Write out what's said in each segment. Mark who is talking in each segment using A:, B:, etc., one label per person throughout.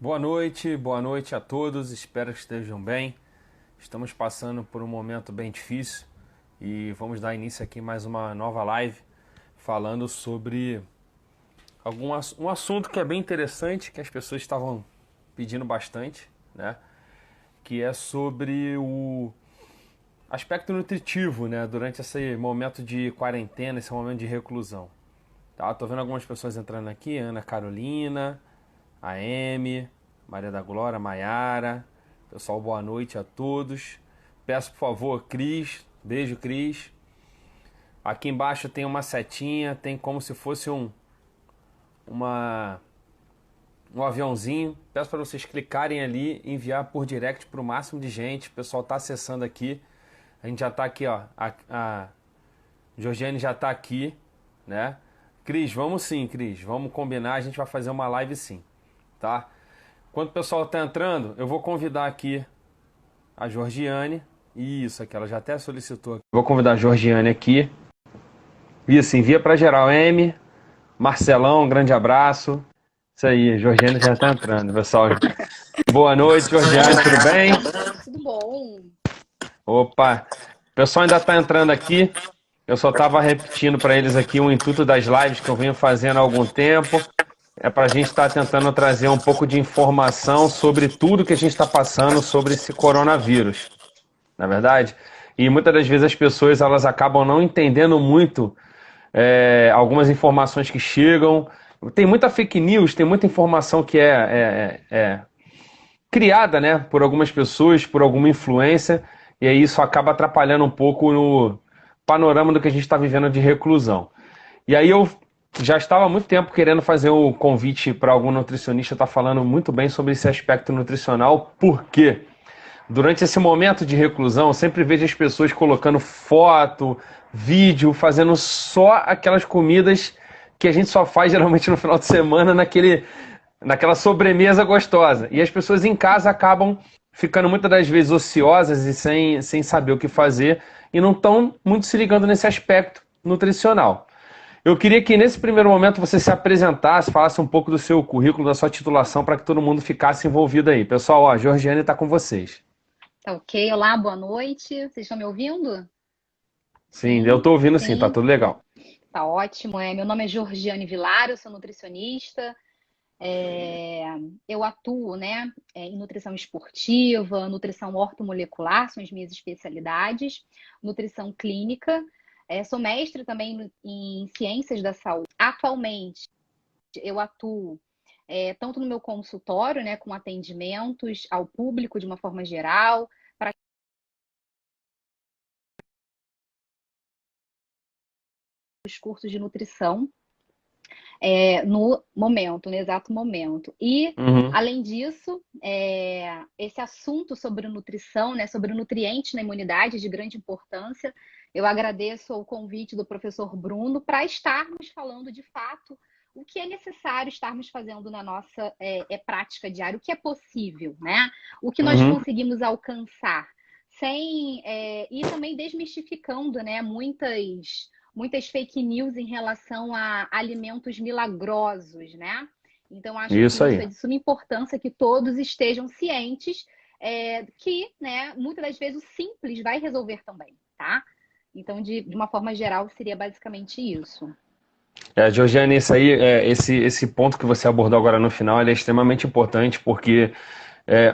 A: Boa noite a todos, espero que estejam bem. Estamos passando por um momento bem difícil e vamos dar início aqui a mais uma nova live falando sobre um assunto que é bem interessante, que as pessoas estavam pedindo bastante, né? Que é sobre o aspecto nutritivo, né? Durante esse momento de quarentena, esse momento de reclusão. Tá? Tô vendo algumas pessoas entrando aqui, Ana Carolina, a M, Maria da Glória, Maiara. Pessoal, boa noite a todos. Peço, por favor, Cris. Beijo, Cris. Aqui embaixo tem uma setinha, tem como se fosse um aviãozinho. Peço para vocês clicarem ali, enviar por direct para o máximo de gente. O pessoal está acessando aqui. A gente já está aqui, ó. A Georgiane já está aqui, né? Cris, vamos sim, Cris. Vamos combinar, a gente vai fazer uma live sim, tá? Enquanto o pessoal está entrando, eu vou convidar aqui a Georgiane. Isso aqui, ela já até solicitou. Vou convidar a Georgiane aqui. Isso, envia para geral. M, Marcelão, um grande abraço. Isso aí, a Georgiane já está entrando, pessoal. Boa noite, Georgiane, tudo bem?
B: Tudo bom.
A: Opa, o pessoal ainda está entrando aqui. Eu só estava repetindo para eles aqui o intuito das lives que eu venho fazendo há algum tempo. É para a gente estar tentando trazer um pouco de informação sobre tudo que a gente está passando sobre esse coronavírus, na verdade? E muitas das vezes as pessoas elas acabam não entendendo muito algumas informações que chegam. Tem muita fake news, tem muita informação que é criada, né, por algumas pessoas, por alguma influência, e aí isso acaba atrapalhando um pouco no panorama do que a gente está vivendo de reclusão. E aí eu já estava há muito tempo querendo fazer o convite para algum nutricionista estar falando muito bem sobre esse aspecto nutricional, porque durante esse momento de reclusão eu sempre vejo as pessoas colocando foto, vídeo, fazendo só aquelas comidas que a gente só faz geralmente no final de semana naquela sobremesa gostosa. E as pessoas em casa acabam ficando muitas das vezes ociosas e sem saber o que fazer e não estão muito se ligando nesse aspecto nutricional. Eu queria que nesse primeiro momento você se apresentasse, falasse um pouco do seu currículo, da sua titulação, para que todo mundo ficasse envolvido aí. Pessoal, ó, a Georgiane está com vocês.
B: Tá ok. Olá, boa noite. Vocês estão me ouvindo?
A: Sim, eu estou ouvindo sim, tá
B: Sim.
A: tudo legal.
B: Tá ótimo. Meu nome é Georgiane Vilar, eu sou nutricionista. Eu atuo, né, em nutrição esportiva, nutrição ortomolecular, são as minhas especialidades, nutrição clínica. Sou mestre também em ciências da saúde. Atualmente, eu atuo tanto no meu consultório, né, com atendimentos ao público de uma forma geral, para os cursos de nutrição no exato momento. E,
A: Uhum.
B: além disso, esse assunto sobre nutrição, né, sobre nutrientes na imunidade, é de grande importância. Eu agradeço o convite do professor Bruno para estarmos falando de fato o que é necessário estarmos fazendo na nossa prática diária, o que é possível, né? O que nós
A: Uhum.
B: conseguimos alcançar, e também desmistificando, né, muitas fake news em relação a alimentos milagrosos, né? Então, acho que
A: Isso
B: isso
A: aí.
B: é de suma importância que todos estejam cientes que, né, muitas das vezes o simples vai resolver também, tá? Então, de uma forma geral, seria basicamente isso.
A: Georgiane, isso aí, esse ponto que você abordou agora no final, ele é extremamente importante porque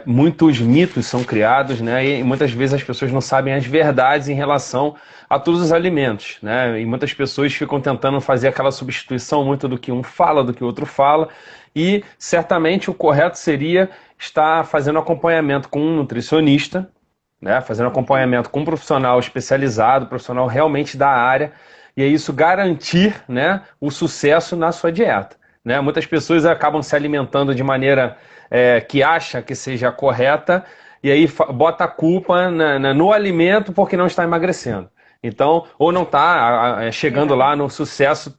A: muitos mitos são criados, né? E muitas vezes as pessoas não sabem as verdades em relação a todos os alimentos, né? E muitas pessoas ficam tentando fazer aquela substituição muito do que um fala, do que o outro fala, e certamente o correto seria estar fazendo acompanhamento com um nutricionista, né? Fazendo acompanhamento com um profissional especializado, profissional realmente da área, e é isso garantir, né, o sucesso na sua dieta, né? Muitas pessoas acabam se alimentando de maneira que acha que seja correta e aí bota a culpa no alimento porque não está emagrecendo. Então, ou não está chegando lá no sucesso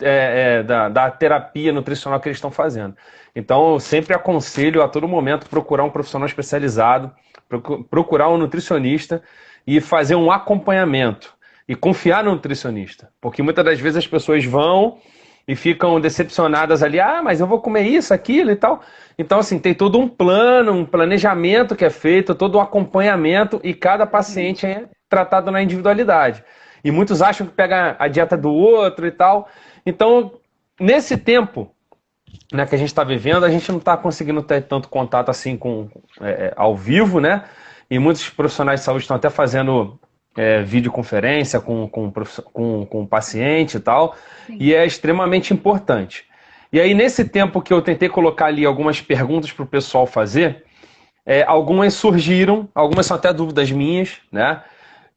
A: da terapia nutricional que eles estão fazendo. Então, eu sempre aconselho a todo momento procurar um profissional especializado, procurar um nutricionista e fazer um acompanhamento. E confiar no nutricionista. Porque muitas das vezes as pessoas vão e ficam decepcionadas ali, ah, mas eu vou comer isso, aquilo e tal. Então, assim, tem todo um plano, um planejamento que é feito, todo um acompanhamento, e cada
B: Uhum.
A: paciente é tratado na individualidade. E muitos acham que pega a dieta do outro e tal. Então, nesse tempo, né, que a gente está vivendo, a gente não está conseguindo ter tanto contato assim com ao vivo, né? E muitos profissionais de saúde estão até fazendo videoconferência com o paciente e tal,
B: Sim.
A: e é extremamente importante. E aí, nesse tempo que eu tentei colocar ali algumas perguntas para o pessoal fazer, algumas surgiram, algumas são até dúvidas minhas, né?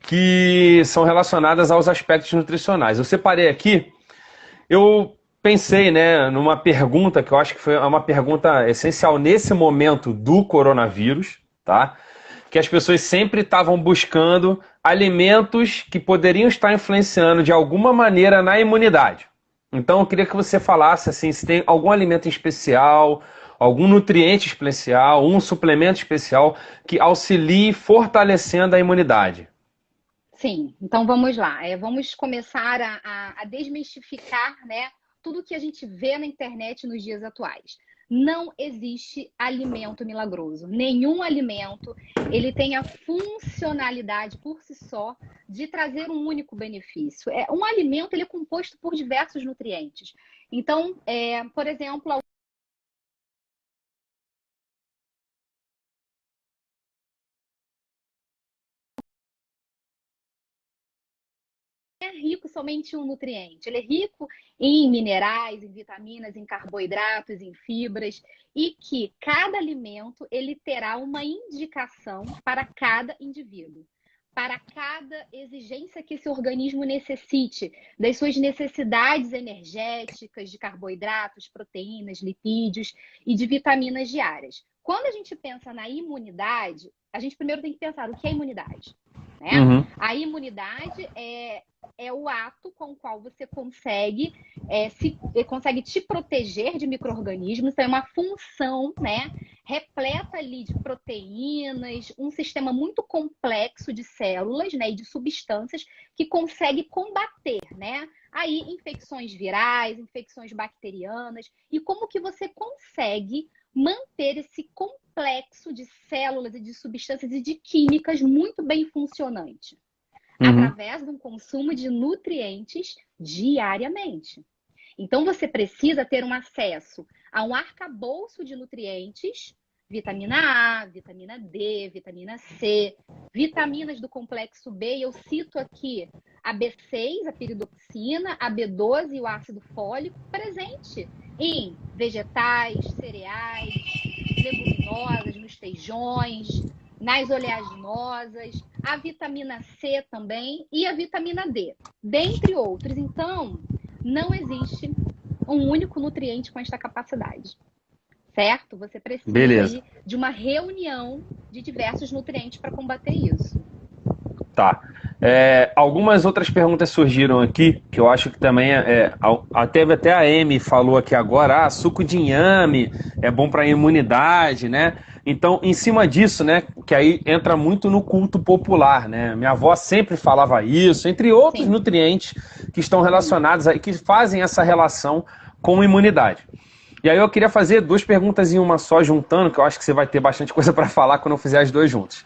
A: Que são relacionadas aos aspectos nutricionais. Eu separei aqui, eu pensei, né, numa pergunta que eu acho que foi uma pergunta essencial nesse momento do coronavírus, tá? Que as pessoas sempre estavam buscando alimentos que poderiam estar influenciando de alguma maneira na imunidade. Então eu queria que você falasse assim, se tem algum alimento em especial, algum nutriente especial, um suplemento especial que auxilie fortalecendo a imunidade.
B: Sim, então vamos lá. Vamos começar a desmistificar, né, tudo que a gente vê na internet nos dias atuais. Não existe alimento milagroso. Nenhum alimento ele tem a funcionalidade por si só de trazer um único benefício. Um alimento ele é composto por diversos nutrientes. Então, por exemplo, é rico somente em um nutriente. Ele é rico em minerais, em vitaminas, em carboidratos, em fibras, e que cada alimento ele terá uma indicação para cada indivíduo, para cada exigência que esse organismo necessite, das suas necessidades energéticas, de carboidratos, proteínas, lipídios e de vitaminas diárias. Quando a gente pensa na imunidade, a gente primeiro tem que pensar o que é imunidade, né?
A: Uhum.
B: A imunidade é o ato com o qual você consegue te proteger de micro-organismos. Então, é uma função, né, repleta ali de proteínas, um sistema muito complexo de células, né, e de substâncias que consegue combater, né, aí infecções virais, infecções bacterianas, e como que você consegue manter esse complexo de células e de substâncias e de químicas muito bem funcionante
A: Uhum.
B: através de um consumo de nutrientes diariamente. Então, você precisa ter um acesso a um arcabouço de nutrientes, vitamina A, vitamina D, vitamina C, vitaminas do complexo B, e eu cito aqui a B6, a piridoxina, a B12 e o ácido fólico, presente em vegetais, cereais, leguminosas, nos feijões, nas oleaginosas, a vitamina C também e a vitamina D, dentre outros. Então, não existe um único nutriente com esta capacidade, certo? Você precisa
A: Beleza.
B: aí de uma reunião de diversos nutrientes para combater isso.
A: Tá. Algumas outras perguntas surgiram aqui, que eu acho que também teve até a Amy falou aqui agora, suco de inhame é bom para a imunidade, né? Então, em cima disso, né, que aí entra muito no culto popular, né? Minha avó sempre falava isso, entre outros
B: Sim.
A: nutrientes que estão
B: Uhum.
A: relacionados aí, que fazem essa relação com imunidade. E aí eu queria fazer duas perguntas em uma só, juntando, que eu acho que você vai ter bastante coisa para falar quando eu fizer as duas juntas.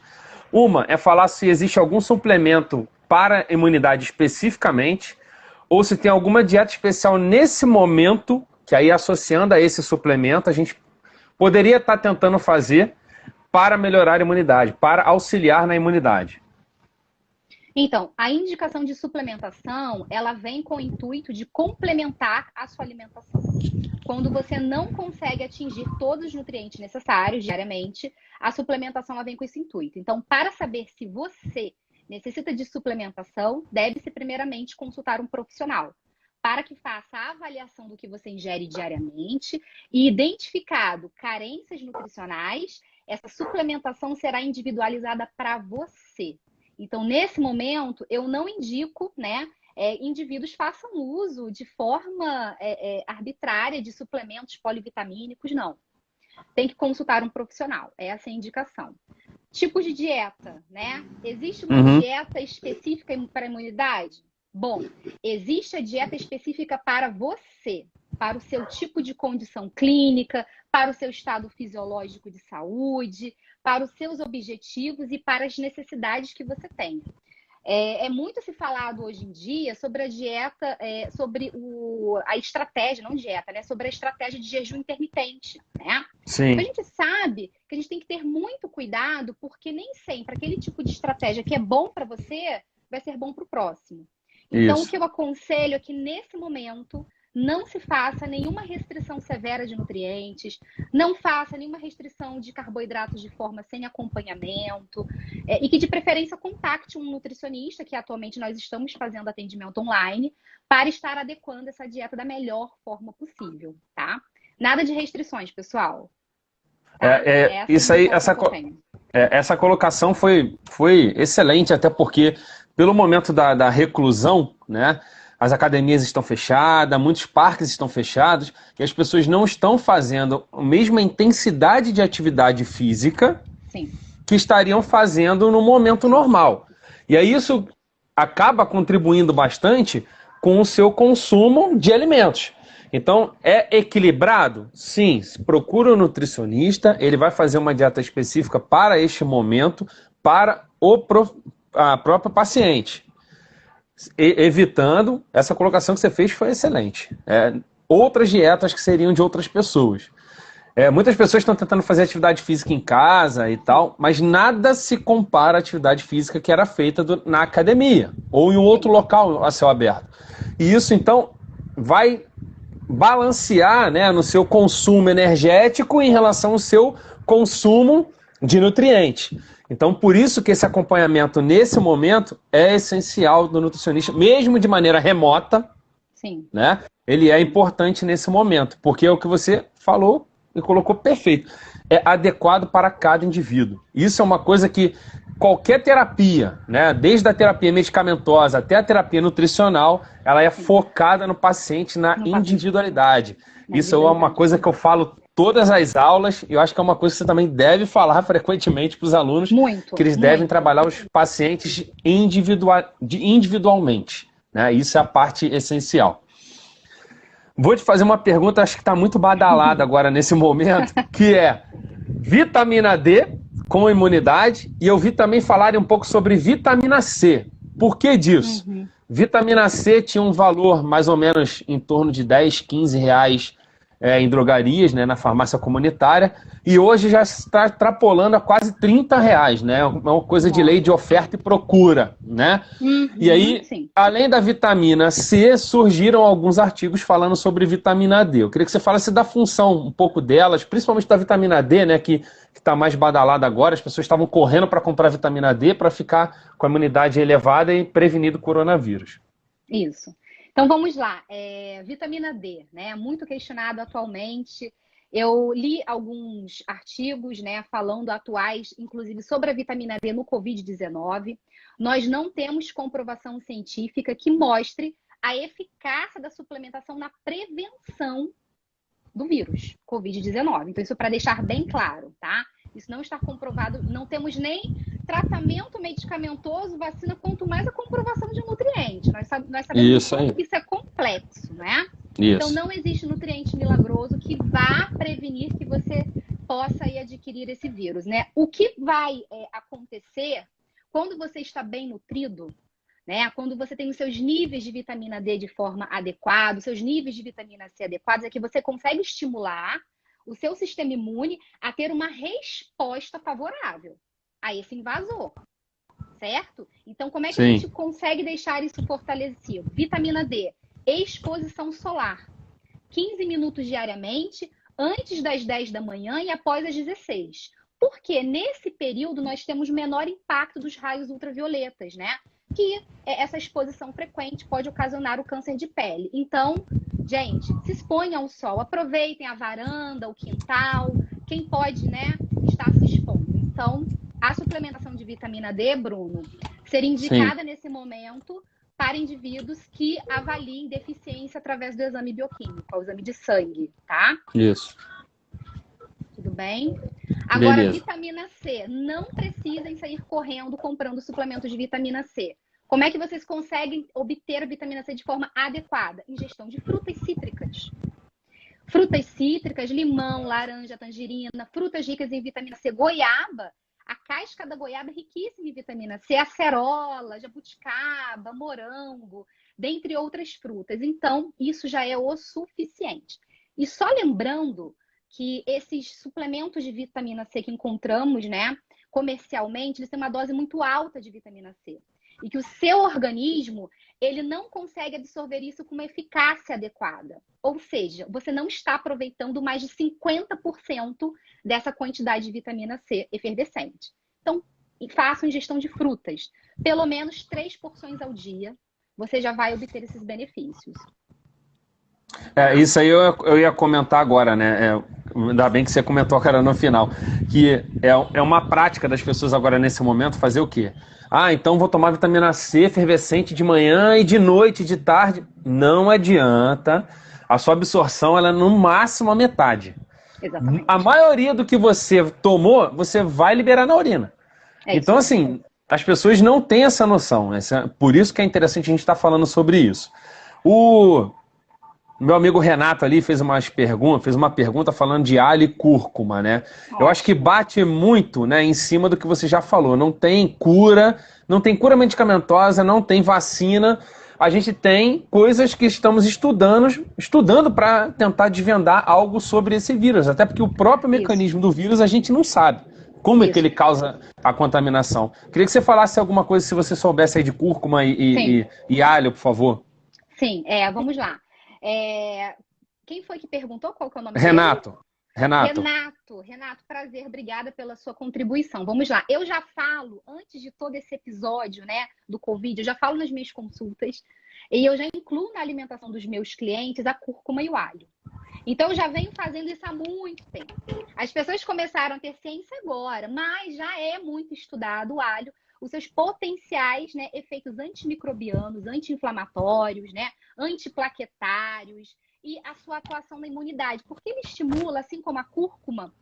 A: Uma é falar se existe algum suplemento para imunidade especificamente, ou se tem alguma dieta especial nesse momento, que aí associando a esse suplemento, a gente poderia estar tentando fazer para melhorar a imunidade, para auxiliar na imunidade.
B: Então, a indicação de suplementação, ela vem com o intuito de complementar a sua alimentação. Quando você não consegue atingir todos os nutrientes necessários diariamente, a suplementação ela vem com esse intuito. Então, para saber se você necessita de suplementação, deve-se primeiramente consultar um profissional, para que faça a avaliação do que você ingere diariamente e, identificado carências nutricionais, essa suplementação será individualizada para você. Então, nesse momento, eu não indico, né, indivíduos façam uso de forma arbitrária de suplementos polivitamínicos, não. Tem que consultar um profissional, essa é a indicação. Tipos de dieta, né? Existe uma
A: Uhum.
B: dieta específica para a imunidade? Bom, existe a dieta específica para você, para o seu tipo de condição clínica, para o seu estado fisiológico de saúde, para os seus objetivos e para as necessidades que você tem. É muito se falado hoje em dia sobre a dieta, sobre a estratégia, não dieta, né? Sobre a estratégia de jejum intermitente, né?
A: Sim,
B: A gente sabe que a gente tem que ter muito cuidado, porque nem sempre aquele tipo de estratégia que é bom para você vai ser bom para o próximo. Então, o
A: isso.
B: que eu aconselho é que nesse momento não se faça nenhuma restrição severa de nutrientes, não faça nenhuma restrição de carboidratos de forma sem acompanhamento, e que de preferência contacte um nutricionista, que atualmente nós estamos fazendo atendimento online, para estar adequando essa dieta da melhor forma possível, tá? Nada de restrições, pessoal. Tá? Essa
A: Isso aí,
B: indicação que eu tenho.
A: essa colocação foi excelente, até porque, pelo momento da reclusão, né, as academias estão fechadas, muitos parques estão fechados, e as pessoas não estão fazendo a mesma intensidade de atividade física
B: Sim.
A: que estariam fazendo no momento normal. E aí isso acaba contribuindo bastante com o seu consumo de alimentos. Então, é equilibrado? Sim. Procura um nutricionista, ele vai fazer uma dieta específica para este momento, para a própria paciente. Evitando, essa colocação que você fez foi excelente. Outras dietas que seriam de outras pessoas. Muitas pessoas estão tentando fazer atividade física em casa e tal, mas nada se compara à atividade física que era feita na academia ou em um outro local a céu aberto. E isso, então, vai balancear, né, no seu consumo energético em relação ao seu consumo de nutrientes. Então, por isso que esse acompanhamento nesse momento é essencial do nutricionista, mesmo de maneira remota.
B: Sim.
A: Né? Ele é importante nesse momento, porque é o que você falou e colocou perfeito. É adequado para cada indivíduo. Isso é uma coisa que qualquer terapia, né, desde a terapia medicamentosa até a terapia nutricional, ela é focada no paciente, na individualidade. Isso é uma coisa que eu falo todas as aulas, e eu acho que é uma coisa que você também deve falar frequentemente para os alunos, que eles devem trabalhar os pacientes individualmente. Né? Isso é a parte essencial. Vou te fazer uma pergunta, acho que está muito badalada agora nesse momento, que é vitamina D com imunidade, e eu vi também falarem um pouco sobre vitamina C. Por que disso? Vitamina C tinha um valor mais ou menos em torno de 10, 15 reais em drogarias, né, na farmácia comunitária, e hoje já está extrapolando a quase 30 reais, né? Uma coisa de lei de oferta e procura, né? E aí, além da vitamina C, surgiram alguns artigos falando sobre vitamina D. Eu queria que você falasse da função um pouco delas, principalmente da vitamina D, né, que está mais badalada agora. As pessoas estavam correndo para comprar vitamina D para ficar com a imunidade elevada e prevenir o coronavírus.
B: Isso. Então vamos lá, vitamina D, né? Muito questionado atualmente. Eu li alguns artigos, né, falando atuais, inclusive sobre a vitamina D no Covid-19. Nós não temos comprovação científica que mostre a eficácia da suplementação na prevenção do vírus Covid-19. Então isso para deixar bem claro, tá? Isso não está comprovado, não temos nem tratamento medicamentoso, vacina, quanto mais a comprovação de nutriente. Nós sabemos que isso é complexo, né? Isso. Então não existe nutriente milagroso que vá prevenir que você possa aí adquirir esse vírus, né? O que vai acontecer quando você está bem nutrido, né? Quando você tem os seus níveis de vitamina D de forma adequada, os seus níveis de vitamina C adequados, é que você consegue estimular o seu sistema imune a ter uma resposta favorável a esse invasor, certo? Então, como é que a gente consegue deixar isso fortalecido? Vitamina D, exposição solar. 15 minutos diariamente, antes das 10 da manhã e após as 16. Porque nesse período nós temos menor impacto dos raios ultravioletas, né? Que essa exposição frequente pode ocasionar o câncer de pele. Então, gente, se exponham ao sol, aproveitem a varanda, o quintal, quem pode, né, estar se expondo. Então, a suplementação de vitamina D, Bruno, seria indicada nesse momento para indivíduos que avaliem deficiência através do exame bioquímico, o exame de sangue, tá?
A: Isso.
B: Tudo bem? Agora, vitamina C. Não precisem sair correndo comprando suplementos de vitamina C. Como é que vocês conseguem obter a vitamina C de forma adequada? Ingestão de frutas cítricas. Frutas cítricas, limão, laranja, tangerina, frutas ricas em vitamina C, goiaba. A casca da goiaba é riquíssima em vitamina C, acerola, jabuticaba, morango, dentre outras frutas. Então, isso já é o suficiente. E só lembrando que esses suplementos de vitamina C que encontramos, né, comercialmente, eles têm uma dose muito alta de vitamina C. E que o seu organismo, ele não consegue absorver isso com uma eficácia adequada. Ou seja, você não está aproveitando mais de 50% dessa quantidade de vitamina C efervescente. Então, faça ingestão de frutas. Pelo menos 3 porções ao dia, você já vai obter esses benefícios.
A: Isso aí eu ia comentar agora, né? Ainda bem que você comentou, cara, no final. Que é uma prática das pessoas agora, nesse momento, fazer o quê? Então vou tomar vitamina C efervescente de manhã e de noite, de tarde. Não adianta. A sua absorção, ela é no máximo a metade.
B: Exatamente.
A: A maioria do que você tomou, você vai liberar na urina. Então, assim, as pessoas não têm essa noção. Por isso que é interessante a gente estar falando sobre isso. O meu amigo Renato ali fez uma pergunta falando de alho e cúrcuma, né? Eu acho que bate muito, né, em cima do que você já falou. Não tem cura medicamentosa, não tem vacina. A gente tem coisas que estamos estudando para tentar desvendar algo sobre esse vírus. Até porque o próprio mecanismo do vírus a gente não sabe. Como é que ele causa a contaminação? Queria que você falasse alguma coisa, se você soubesse aí de cúrcuma e alho, por favor.
B: Sim, vamos lá. Quem foi que perguntou? Qual que é o nome
A: Renato.
B: dele?
A: Renato,
B: prazer, obrigada pela sua contribuição. Vamos lá. Eu já falo, antes de todo esse episódio, né, do Covid, eu já falo nas minhas consultas e eu já incluo na alimentação dos meus clientes a cúrcuma e o alho. Então, eu já venho fazendo isso há muito tempo. As pessoas começaram a ter ciência agora, mas já é muito estudado o alho, os seus potenciais, né, efeitos antimicrobianos, anti-inflamatórios, né, antiplaquetários e a sua atuação na imunidade, porque ele estimula, assim como a cúrcuma,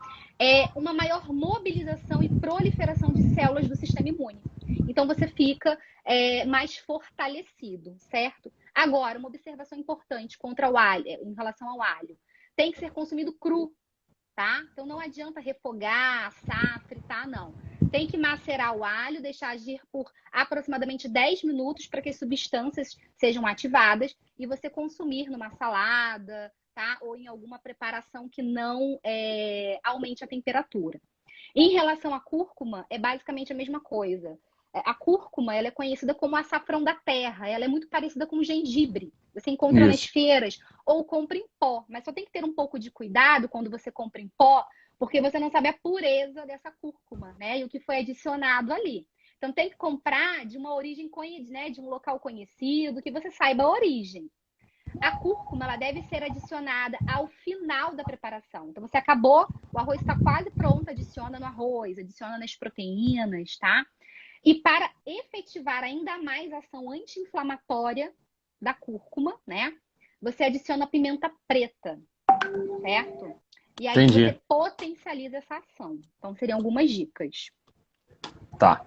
B: uma maior mobilização e proliferação de células do sistema imune. Então, você fica mais fortalecido, certo? Agora, uma observação importante contra o alho, em relação ao alho. Tem que ser consumido cru, tá? Então, não adianta refogar, assar, fritar, não. Tem que macerar o alho, deixar agir por aproximadamente 10 minutos para que as substâncias sejam ativadas e você consumir numa salada, tá? Ou em alguma preparação que não aumente a temperatura. Em relação à cúrcuma, é basicamente a mesma coisa. A cúrcuma, ela é conhecida como açafrão da terra. Ela é muito parecida com o gengibre. Você encontra nas feiras ou compra em pó. Mas só tem que ter um pouco de cuidado quando você compra em pó, porque você não sabe a pureza dessa cúrcuma, né? E o que foi adicionado ali. Então, tem que comprar de uma origem conhecida, né? De um local conhecido, que você saiba a origem. A cúrcuma, ela deve ser adicionada ao final da preparação. Então, você acabou, o arroz está quase pronto, adiciona no arroz, adiciona nas proteínas, tá? E para efetivar ainda mais a ação anti-inflamatória da cúrcuma, né? Você adiciona pimenta preta, certo? E aí você potencializa essa ação. Então, seriam algumas dicas.
A: Tá.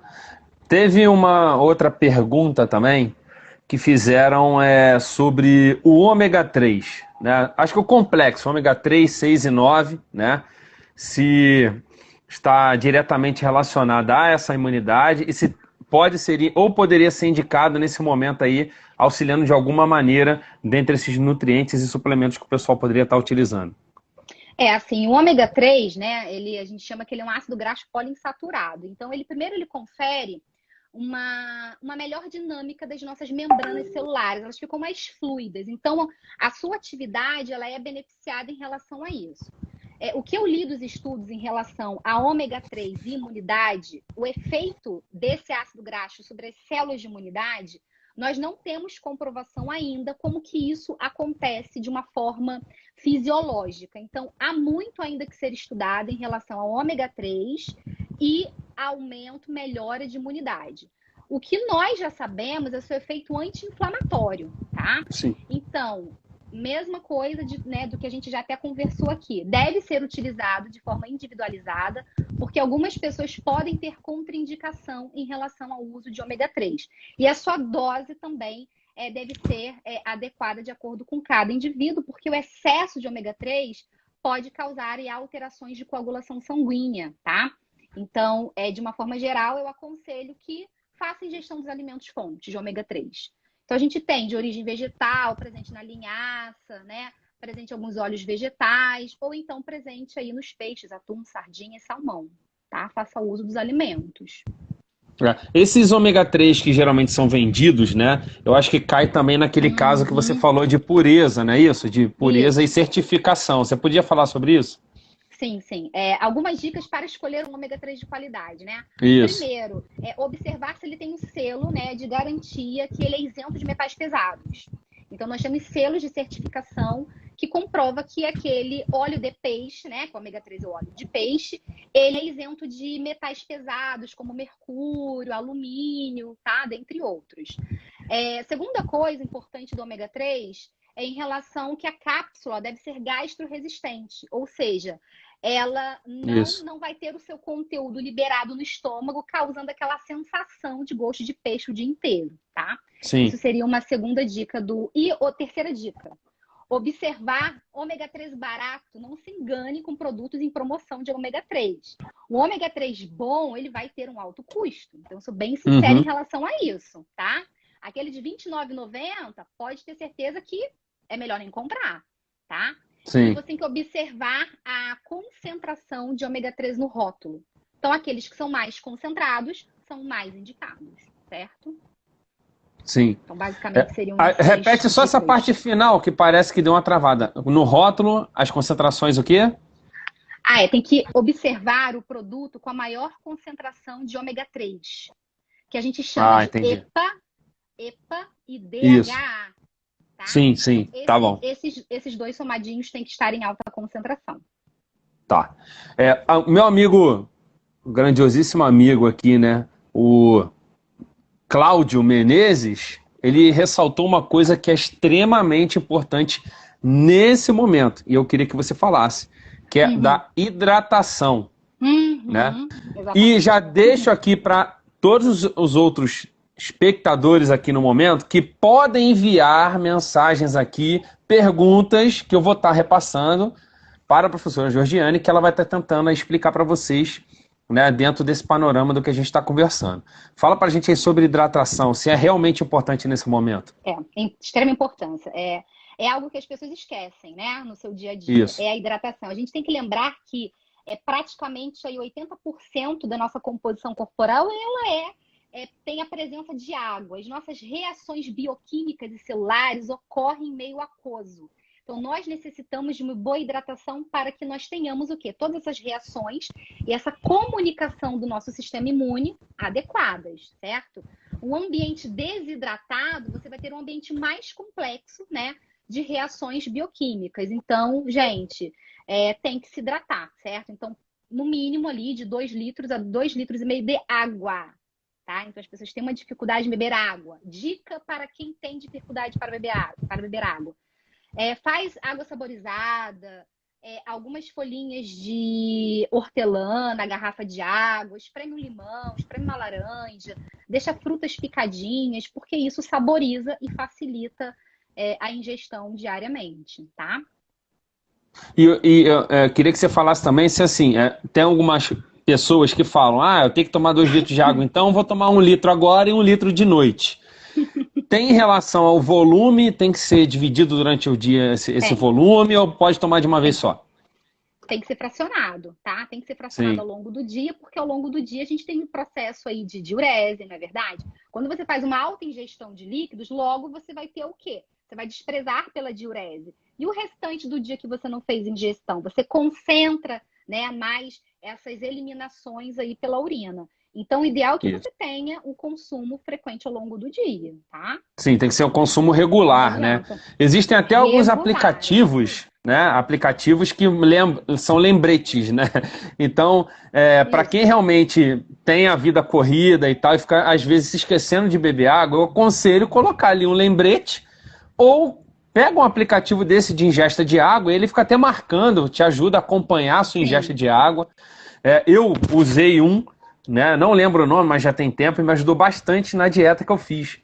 A: Teve uma outra pergunta também que fizeram sobre o ômega 3, né? Acho que o complexo, ômega 3, 6 e 9, né? Se está diretamente relacionado a essa imunidade e se pode ser ou poderia ser indicado nesse momento aí, auxiliando de alguma maneira dentre esses nutrientes e suplementos que o pessoal poderia estar utilizando.
B: Assim, o ômega 3, né, a gente chama que ele é um ácido graxo poliinsaturado. Então, ele confere uma melhor dinâmica das nossas membranas celulares, elas ficam mais fluidas. Então, a sua atividade, ela é beneficiada em relação a isso. O que eu li dos estudos em relação a ômega 3 e imunidade, o efeito desse ácido graxo sobre as células de imunidade, nós não temos comprovação ainda como que isso acontece de uma forma fisiológica. Então, há muito ainda que ser estudado em relação ao ômega 3 e aumento, melhora de imunidade. O que nós já sabemos é o seu efeito anti-inflamatório, tá?
A: Sim.
B: Então, mesma coisa né, do que a gente já até conversou aqui. Deve ser utilizado de forma individualizada, porque algumas pessoas podem ter contraindicação em relação ao uso de ômega 3. E a sua dose também deve ser adequada de acordo com cada indivíduo, porque o excesso de ômega 3 pode causar alterações de coagulação sanguínea, tá? Então, de uma forma geral, eu aconselho que faça ingestão dos alimentos fontes de ômega 3. Então, a gente tem de origem vegetal, presente na linhaça, né? Presente em alguns óleos vegetais, ou então presente aí nos peixes, atum, sardinha e salmão, tá? Faça uso dos alimentos.
A: Esses ômega 3 que geralmente são vendidos, né? Eu acho que cai também naquele caso que você falou de pureza, não é isso? De pureza e certificação. Você podia falar sobre isso?
B: Sim, sim. Algumas dicas para escolher um ômega 3 de qualidade, né?
A: Isso.
B: Primeiro, observar se ele tem um selo, né, de garantia que ele é isento de metais pesados. Então, nós temos selos de certificação que comprova que aquele óleo de peixe, né, que o ômega 3 é o óleo de peixe, ele é isento de metais pesados, como mercúrio, alumínio, tá? Dentre outros. Segunda coisa importante do ômega 3 é em relação que a cápsula deve ser gastroresistente, ou seja, ela não vai ter o seu conteúdo liberado no estômago, causando aquela sensação de gosto de peixe o dia inteiro, tá?
A: Sim.
B: Isso seria uma segunda dica E a terceira dica, observar ômega 3 barato, não se engane com produtos em promoção de ômega 3. O ômega 3 bom, ele vai ter um alto custo, então eu sou bem sincera em relação a isso, tá? Aquele de R$ 29,90, pode ter certeza que é melhor nem comprar, tá?
A: Sim.
B: E você tem que observar a concentração de ômega 3 no rótulo. Então, aqueles que são mais concentrados são mais indicados, certo?
A: Sim.
B: Então, basicamente, seriam
A: repete só essa parte final, que parece que deu uma travada. No rótulo, as concentrações o quê?
B: Tem que observar o produto com a maior concentração de ômega 3, que a gente chama de EPA e DHA.
A: Isso.
B: Tá?
A: Sim, sim, tá bom.
B: Esses dois somadinhos têm que estar em alta concentração.
A: Tá. Meu amigo, grandiosíssimo amigo aqui, né? O Cláudio Menezes, ele ressaltou uma coisa que é extremamente importante nesse momento, e eu queria que você falasse, que é da hidratação, né? E já deixo aqui para todos os outros espectadores aqui no momento que podem enviar mensagens aqui, perguntas que eu vou estar repassando para a professora Georgiane, que ela vai estar tentando explicar para vocês, né, dentro desse panorama do que a gente está conversando. Fala para a gente aí sobre hidratação, se é realmente importante nesse momento.
B: Tem extrema importância. É algo que as pessoas esquecem, né, no seu dia a dia.
A: Isso.
B: É a hidratação. A gente tem que lembrar que praticamente aí 80% da nossa composição corporal, ela tem a presença de água. As nossas reações bioquímicas e celulares ocorrem em meio aquoso. Então, nós necessitamos de uma boa hidratação para que nós tenhamos o quê? Todas essas reações e essa comunicação do nosso sistema imune adequadas, certo? Um ambiente desidratado, você vai ter um ambiente mais complexo, né, de reações bioquímicas. Então, gente, tem que se hidratar, certo? Então, no mínimo ali de 2 litros a 2,5 litros de água. Tá? Então, as pessoas têm uma dificuldade em beber água. Dica para quem tem dificuldade para beber água. Faz água saborizada, algumas folhinhas de hortelã na garrafa de água, espreme um limão, espreme uma laranja, deixa frutas picadinhas, porque isso saboriza e facilita a ingestão diariamente, tá?
A: E eu queria que você falasse também se, assim, tem algumas pessoas que falam, eu tenho que tomar 2 litros de água, então vou tomar 1 litro agora e 1 litro de noite. Tem relação ao volume, tem que ser dividido durante o dia esse volume, ou pode tomar de uma vez só?
B: Tem que ser fracionado, tá? Tem que ser fracionado ao longo do dia, porque ao longo do dia a gente tem um processo aí de diurese, não é verdade? Quando você faz uma alta ingestão de líquidos, logo você vai ter o quê? Você vai desprezar pela diurese. E o restante do dia que você não fez ingestão, você concentra, né, mais essas eliminações aí pela urina. Então, o ideal é que você tenha um consumo frequente ao longo do dia, tá?
A: Sim, tem que ser um consumo regular, né? Existem até alguns aplicativos, né? Aplicativos que são lembretes, né? Então, para quem realmente tem a vida corrida e tal, e fica, às vezes, se esquecendo de beber água, eu aconselho colocar ali um lembrete ou pega um aplicativo desse de ingesta de água, ele fica até marcando, te ajuda a acompanhar a sua ingesta de água. Eu usei um, né, não lembro o nome, mas já tem tempo, e me ajudou bastante na dieta que eu fiz.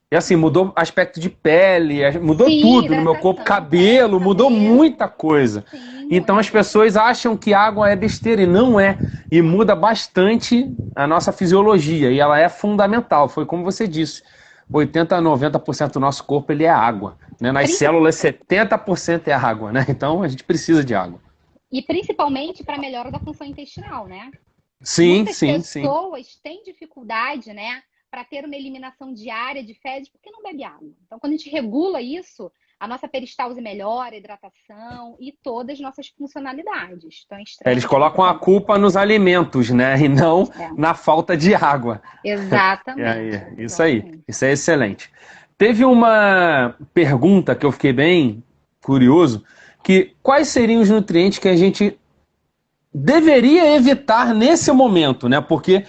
A: E assim, mudou aspecto de pele, mudou tudo no meu corpo, cabelo, mudou muita coisa. Então as pessoas acham que água é besteira, e não é. E muda bastante a nossa fisiologia, e ela é fundamental. Foi como você disse, 80% a 90% do nosso corpo ele é água. Né? Nas células, 70% é água, né? Então a gente precisa de água.
B: E principalmente para a melhora da função intestinal, né?
A: Sim,
B: Muitas
A: sim,
B: pessoas têm dificuldade, né, para ter uma eliminação diária de fezes porque não bebe água. Então, quando a gente regula isso, a nossa peristalse melhora, a hidratação e todas as nossas funcionalidades. Então,
A: eles colocam a culpa nos alimentos, né? E não na falta de água.
B: Exatamente.
A: Isso aí. Isso é excelente. Teve uma pergunta que eu fiquei bem curioso, que quais seriam os nutrientes que a gente deveria evitar nesse momento, né? Porque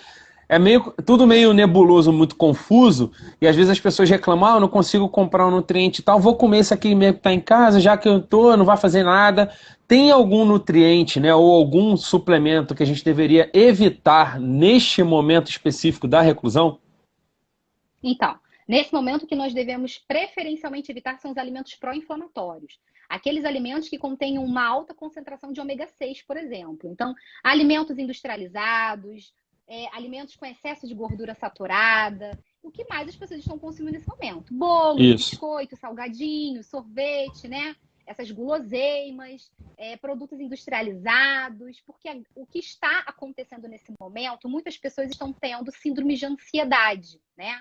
A: é tudo meio nebuloso, muito confuso, e às vezes as pessoas reclamam, eu não consigo comprar um nutriente e tal, vou comer isso aqui mesmo que está em casa, já que eu tô, não vai fazer nada. Tem algum nutriente, né, ou algum suplemento que a gente deveria evitar neste momento específico da reclusão?
B: Então, nesse momento, o que nós devemos preferencialmente evitar são os alimentos pró-inflamatórios. Aqueles alimentos que contêm uma alta concentração de ômega 6, por exemplo. Então, alimentos industrializados, alimentos com excesso de gordura saturada. O que mais as pessoas estão consumindo nesse momento? Bolo, biscoito, salgadinho, sorvete, né? Essas guloseimas, produtos industrializados, porque o que está acontecendo nesse momento, muitas pessoas estão tendo síndrome de ansiedade, né?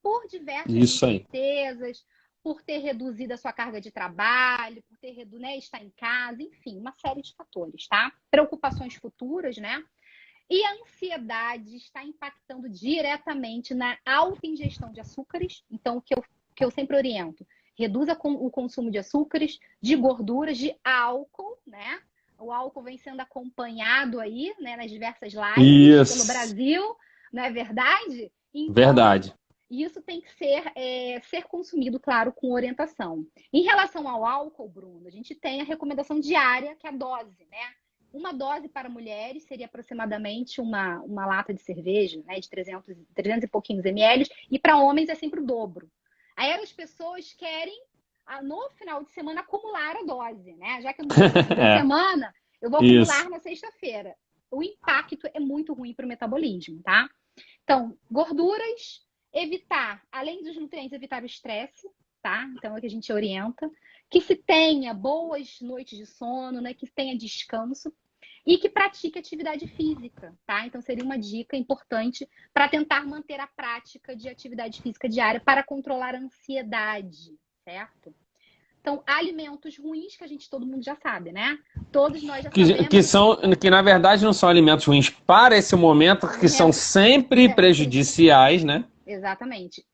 B: Por diversas incertezas, por ter reduzido a sua carga de trabalho, por ter estar em casa, enfim, uma série de fatores, tá? Preocupações futuras, né? E a ansiedade está impactando diretamente na alta ingestão de açúcares. Então, o que eu sempre oriento, reduza o consumo de açúcares, de gorduras, de álcool, né? O álcool vem sendo acompanhado aí, né, nas diversas lives pelo Brasil, não é verdade? Então,
A: verdade.
B: Isso tem que ser consumido, claro, com orientação. Em relação ao álcool, Bruno, a gente tem a recomendação diária, que é a dose, né? Uma dose para mulheres seria aproximadamente uma lata de cerveja, né, de 300 e pouquinhos ml, e para homens é sempre o dobro. Aí as pessoas querem, no final de semana, acumular a dose, né? Já que eu não tenho da semana, eu vou acumular na sexta-feira. O impacto é muito ruim para o metabolismo, tá? Então, gorduras, evitar, além dos nutrientes, evitar o estresse, tá? Então, é o que a gente orienta. Que se tenha boas noites de sono, né? Que tenha descanso e que pratique atividade física, tá? Então, seria uma dica importante para tentar manter a prática de atividade física diária para controlar a ansiedade, certo? Então, alimentos ruins que todo mundo já sabe, né? Todos nós já sabemos.
A: Que na verdade não são alimentos ruins para esse momento, que são sempre prejudiciais, né?
B: Exatamente.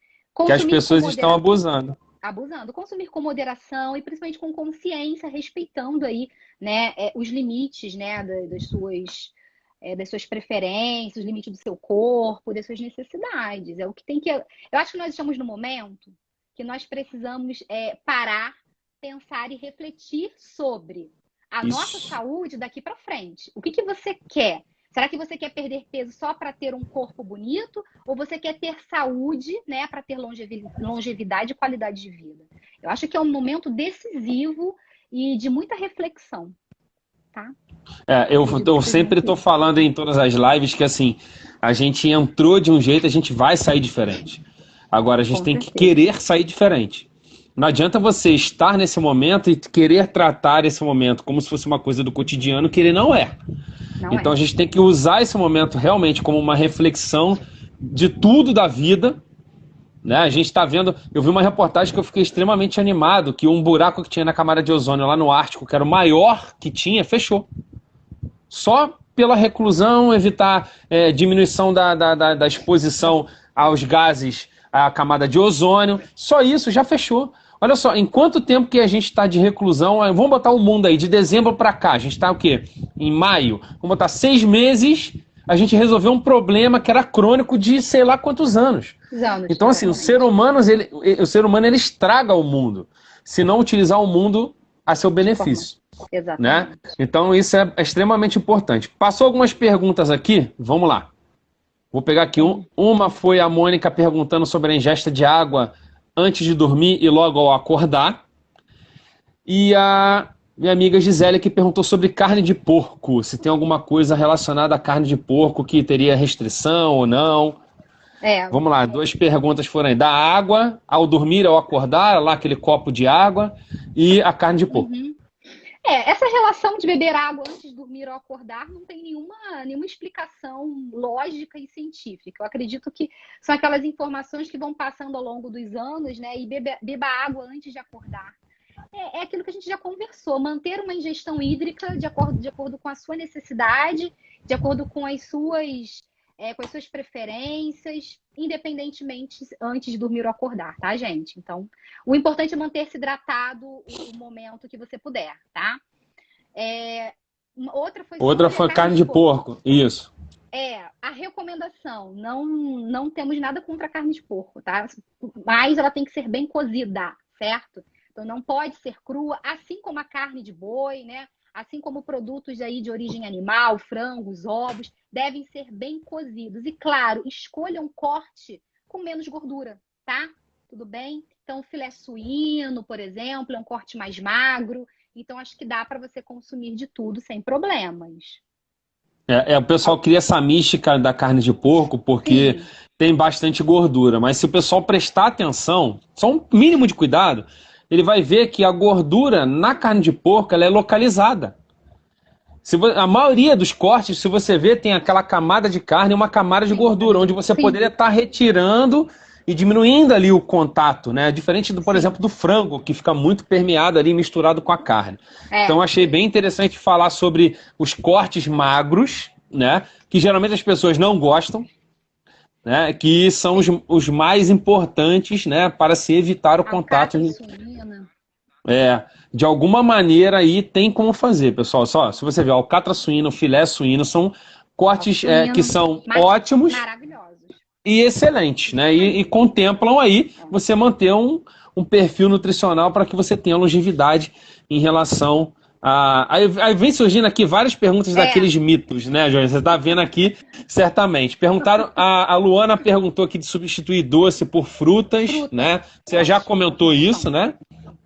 A: Que as pessoas estão abusando.
B: Consumir com moderação e principalmente com consciência, respeitando aí, né, os limites, né, das suas preferências, os limites do seu corpo, das suas necessidades. É o que tem que. Eu acho que nós estamos no momento que nós precisamos parar, pensar e refletir sobre a nossa saúde daqui para frente. O que você quer? Será que você quer perder peso só para ter um corpo bonito? Ou você quer ter saúde, né, para ter longevidade e qualidade de vida? Eu acho que é um momento decisivo e de muita reflexão, tá?
A: Eu sempre estou falando em todas as lives que assim, a gente entrou de um jeito, a gente vai sair diferente. Agora, a gente tem que querer sair diferente. Não adianta você estar nesse momento e querer tratar esse momento como se fosse uma coisa do cotidiano, que ele não é. Então a gente tem que usar esse momento realmente como uma reflexão de tudo da vida, né? A gente está vendo, eu vi uma reportagem que eu fiquei extremamente animado, que um buraco que tinha na camada de ozônio lá no Ártico, que era o maior que tinha, fechou. Só pela reclusão, evitar diminuição da exposição aos gases, à camada de ozônio, só isso já fechou. Olha só, em quanto tempo que a gente está de reclusão, vamos botar o mundo aí, de dezembro para cá, a gente está o quê? Em maio, vamos botar 6 meses, a gente resolveu um problema que era crônico de sei lá quantos anos. Então assim, o ser humano ele estraga o mundo. se não utilizar o mundo a seu benefício,
B: Exatamente.
A: né? Então isso é extremamente importante. Passou algumas perguntas aqui, vamos lá. Vou pegar aqui uma foi a Mônica perguntando sobre a ingesta de água antes de dormir e logo ao acordar. E a minha amiga Gisele que perguntou sobre carne de porco, se tem alguma coisa relacionada à carne de porco que teria restrição ou não. Vamos lá, 2 perguntas foram aí. Da água ao dormir, ao acordar, lá aquele copo de água e a carne de porco.
B: Essa relação de beber água antes de dormir ou acordar não tem nenhuma explicação lógica e científica. Eu acredito que são aquelas informações que vão passando ao longo dos anos, né? E beba água antes de acordar. É aquilo que a gente já conversou, manter uma ingestão hídrica de acordo com a sua necessidade, de acordo com as suas preferências, independentemente antes de dormir ou acordar, tá, gente? Então, o importante é manter-se hidratado o momento que você puder, tá? Outra foi
A: carne de porco, isso.
B: A recomendação, não temos nada contra a carne de porco, tá? Mas ela tem que ser bem cozida, certo? Então, não pode ser crua, assim como a carne de boi, né? Assim como produtos aí de origem animal, frangos, ovos, devem ser bem cozidos. E, claro, escolha um corte com menos gordura, tá? Tudo bem? Então, filé suíno, por exemplo, é um corte mais magro. Então, acho que dá para você consumir de tudo sem problemas.
A: O pessoal cria essa mística da carne de porco porque tem bastante gordura. Mas se o pessoal prestar atenção, só um mínimo de cuidado, ele vai ver que a gordura na carne de porco ela é localizada. A maioria dos cortes, se você ver, tem aquela camada de carne e uma camada de gordura, onde você poderia estar retirando e diminuindo ali o contato, né? Diferente, por exemplo, do frango, que fica muito permeado ali, misturado com a carne. Então, achei bem interessante falar sobre os cortes magros, né? Que geralmente as pessoas não gostam, né? Que são os mais importantes, né? Para se evitar o contato. De alguma maneira aí tem como fazer, pessoal. Só, se você ver, alcatra suíno, filé suíno, são cortes que são ótimos e excelentes, né? E contemplam aí você manter um perfil nutricional para que você tenha longevidade em relação a... Aí vem surgindo aqui várias perguntas daqueles mitos, né, Jorge? Você está vendo aqui, certamente. Perguntaram, a Luana perguntou aqui de substituir doce por frutas, né? Você já comentou isso, né?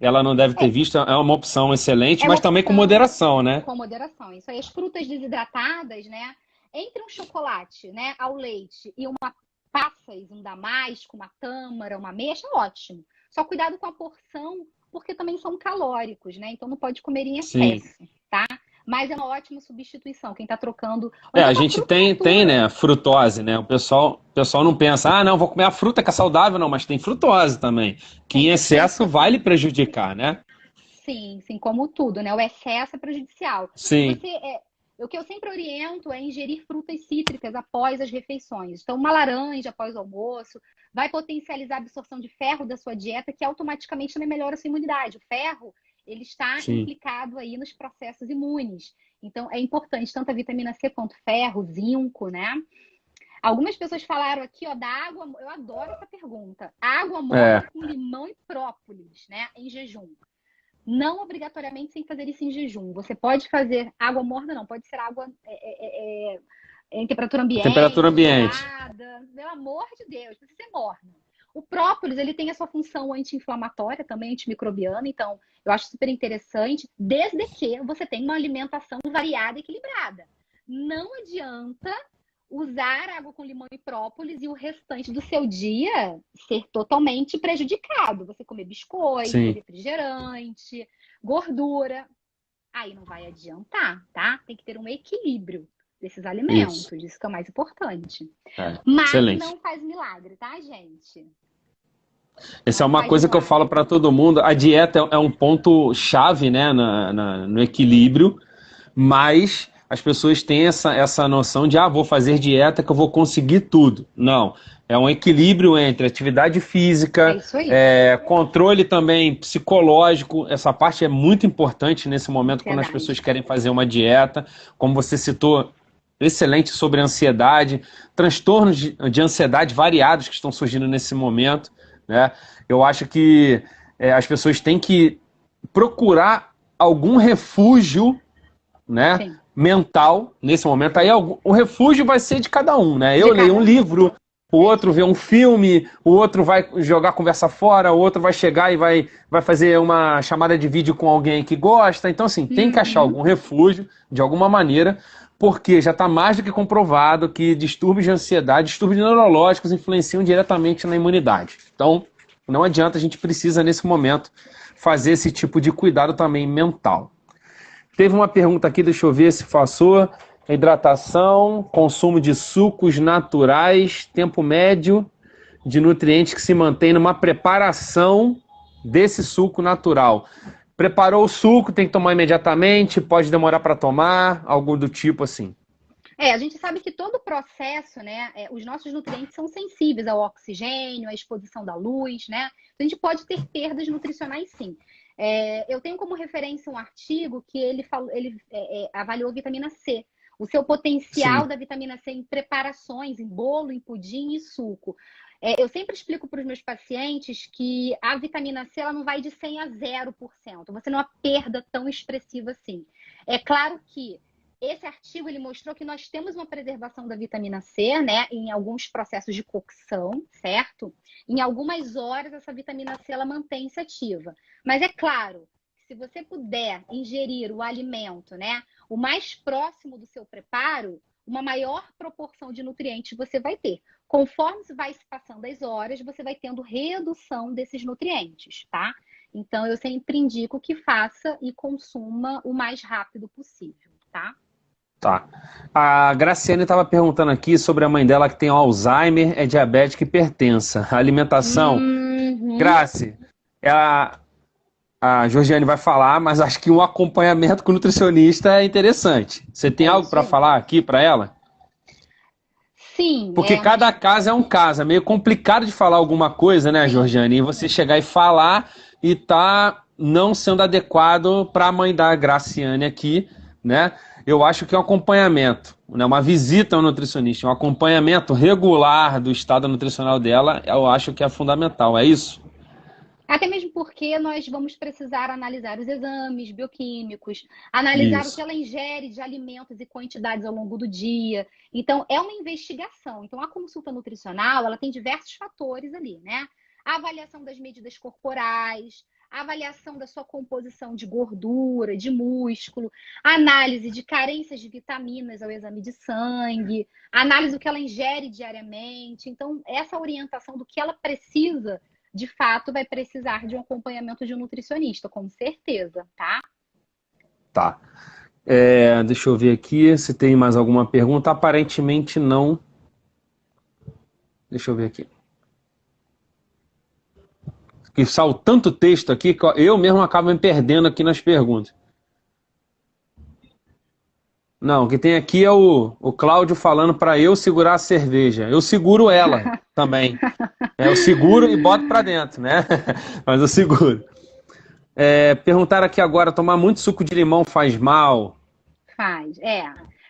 A: Ela não deve ter visto, é uma opção excelente, mas também com moderação, né?
B: Com moderação, isso aí. As frutas desidratadas, né? Entre um chocolate, né, ao leite e uma passas, um damasco, uma tâmara, uma ameixa, ótimo. Só cuidado com a porção, porque também são calóricos, né? Então não pode comer em excesso, tá? Mas é uma ótima substituição, quem tá trocando...
A: a gente tem, né, frutose, né? O pessoal não pensa, não, vou comer a fruta que é saudável, não, mas tem frutose também, que em excesso vai lhe prejudicar, né?
B: Sim, como tudo, né? O excesso é prejudicial.
A: Sim.
B: O que eu sempre oriento é ingerir frutas cítricas após as refeições. Então, uma laranja após o almoço vai potencializar a absorção de ferro da sua dieta, que automaticamente também melhora a sua imunidade. O ferro, ele está implicado aí nos processos imunes. Então, é importante tanto a vitamina C quanto ferro, zinco, né? Algumas pessoas falaram aqui, da água... Eu adoro essa pergunta. Água morna com limão e própolis, né? Em jejum. Não obrigatoriamente sem fazer isso em jejum. Você pode fazer água morna, não. Pode ser água em temperatura ambiente.
A: Temperatura ambiente.
B: Gelada. Pelo amor de Deus, precisa ser morna. O própolis, ele tem a sua função anti-inflamatória, também antimicrobiana. Então, eu acho super interessante, desde que você tenha uma alimentação variada e equilibrada. Não adianta usar água com limão e própolis e o restante do seu dia ser totalmente prejudicado. Você comer biscoito, refrigerante, gordura. Aí não vai adiantar, tá? Tem que ter um equilíbrio desses alimentos. Isso que é o mais importante. Mas excelente. Não faz milagre, tá, gente?
A: Essa é uma coisa que eu falo para todo mundo. A dieta é um ponto chave, né, no equilíbrio, mas as pessoas têm essa noção de vou fazer dieta que eu vou conseguir tudo. Não, é um equilíbrio entre atividade física, controle também psicológico. Essa parte é muito importante nesse momento quando as pessoas querem fazer uma dieta. Como você citou, excelente sobre ansiedade, transtornos de ansiedade variados que estão surgindo nesse momento, né? Eu acho que as pessoas têm que procurar algum refúgio, né,
B: Sim.
A: mental nesse momento. Aí o refúgio vai ser de cada um, né?
B: De
A: Eu leio
B: cada
A: um
B: um.
A: livro, o outro vê um filme, o outro vai jogar conversa fora, o outro vai chegar e vai fazer uma chamada de vídeo com alguém que gosta. Então, assim, tem que achar
B: Uhum.
A: algum refúgio, de alguma maneira, porque já está mais do que comprovado que distúrbios de ansiedade, distúrbios neurológicos influenciam diretamente na imunidade. Então, não adianta, a gente precisa, nesse momento, fazer esse tipo de cuidado também mental. Teve uma pergunta aqui, deixa eu ver se passou. Hidratação, consumo de sucos naturais, tempo médio de nutrientes que se mantém numa preparação desse suco natural. Preparou o suco, tem que tomar imediatamente, pode demorar para tomar, algo do tipo assim.
B: A gente sabe que todo o processo, né, os nossos nutrientes são sensíveis ao oxigênio, à exposição da luz, né? Então, a gente pode ter perdas nutricionais, sim. Eu tenho como referência um artigo que ele avaliou a vitamina C, o seu potencial
A: Sim.
B: da vitamina C em preparações, em bolo, em pudim e suco. Eu sempre explico para os meus pacientes que a vitamina C ela não vai de 100 a 0%. Você não há perda tão expressiva assim. É claro que esse artigo ele mostrou que nós temos uma preservação da vitamina C, né, em alguns processos de cocção, certo? Em algumas horas essa vitamina C ela mantém-se ativa. Mas é claro, se você puder ingerir o alimento, né, o mais próximo do seu preparo, uma maior proporção de nutrientes você vai ter. Conforme vai se passando as horas, você vai tendo redução desses nutrientes, tá? Então eu sempre indico que faça e consuma o mais rápido possível, tá?
A: Tá. A Graciane estava perguntando aqui sobre a mãe dela que tem Alzheimer, é diabética e hipertensa. A alimentação.
B: Uhum.
A: Grace, a Georgiane vai falar, mas acho que um acompanhamento com o nutricionista é interessante. Você tem
B: É
A: algo
B: isso
A: para
B: aí.
A: falar aqui para ela?
B: Sim,
A: Porque cada caso é um caso. É meio complicado de falar alguma coisa, né,
B: sim.
A: Georgiane? E você chegar e falar e tá não sendo adequado para a mãe da Graciane aqui, né? Eu acho que é um acompanhamento, né? Uma visita ao nutricionista, um acompanhamento regular do estado nutricional dela, eu acho que é fundamental. É isso?
B: Até mesmo porque nós vamos precisar analisar os exames bioquímicos, analisar o que
A: Isso.
B: ela ingere de alimentos e quantidades ao longo do dia. Então, é uma investigação. Então, a consulta nutricional, ela tem diversos fatores ali, né? A avaliação das medidas corporais, a avaliação da sua composição de gordura, de músculo, a análise de carências de vitaminas ao exame de sangue, a análise do que ela ingere diariamente. Então, essa orientação do que ela precisa de fato vai precisar de um acompanhamento de um nutricionista, com certeza, tá?
A: Tá. Deixa eu ver aqui se tem mais alguma pergunta. Aparentemente não. Deixa eu ver aqui. Que saiu tanto texto aqui que eu mesmo acabo me perdendo aqui nas perguntas. Não, o que tem aqui é o Cláudio falando para eu segurar a cerveja. Eu seguro ela também. Eu seguro e boto para dentro, né? Mas eu seguro. Perguntaram aqui agora, tomar muito suco de limão faz mal?
B: Faz,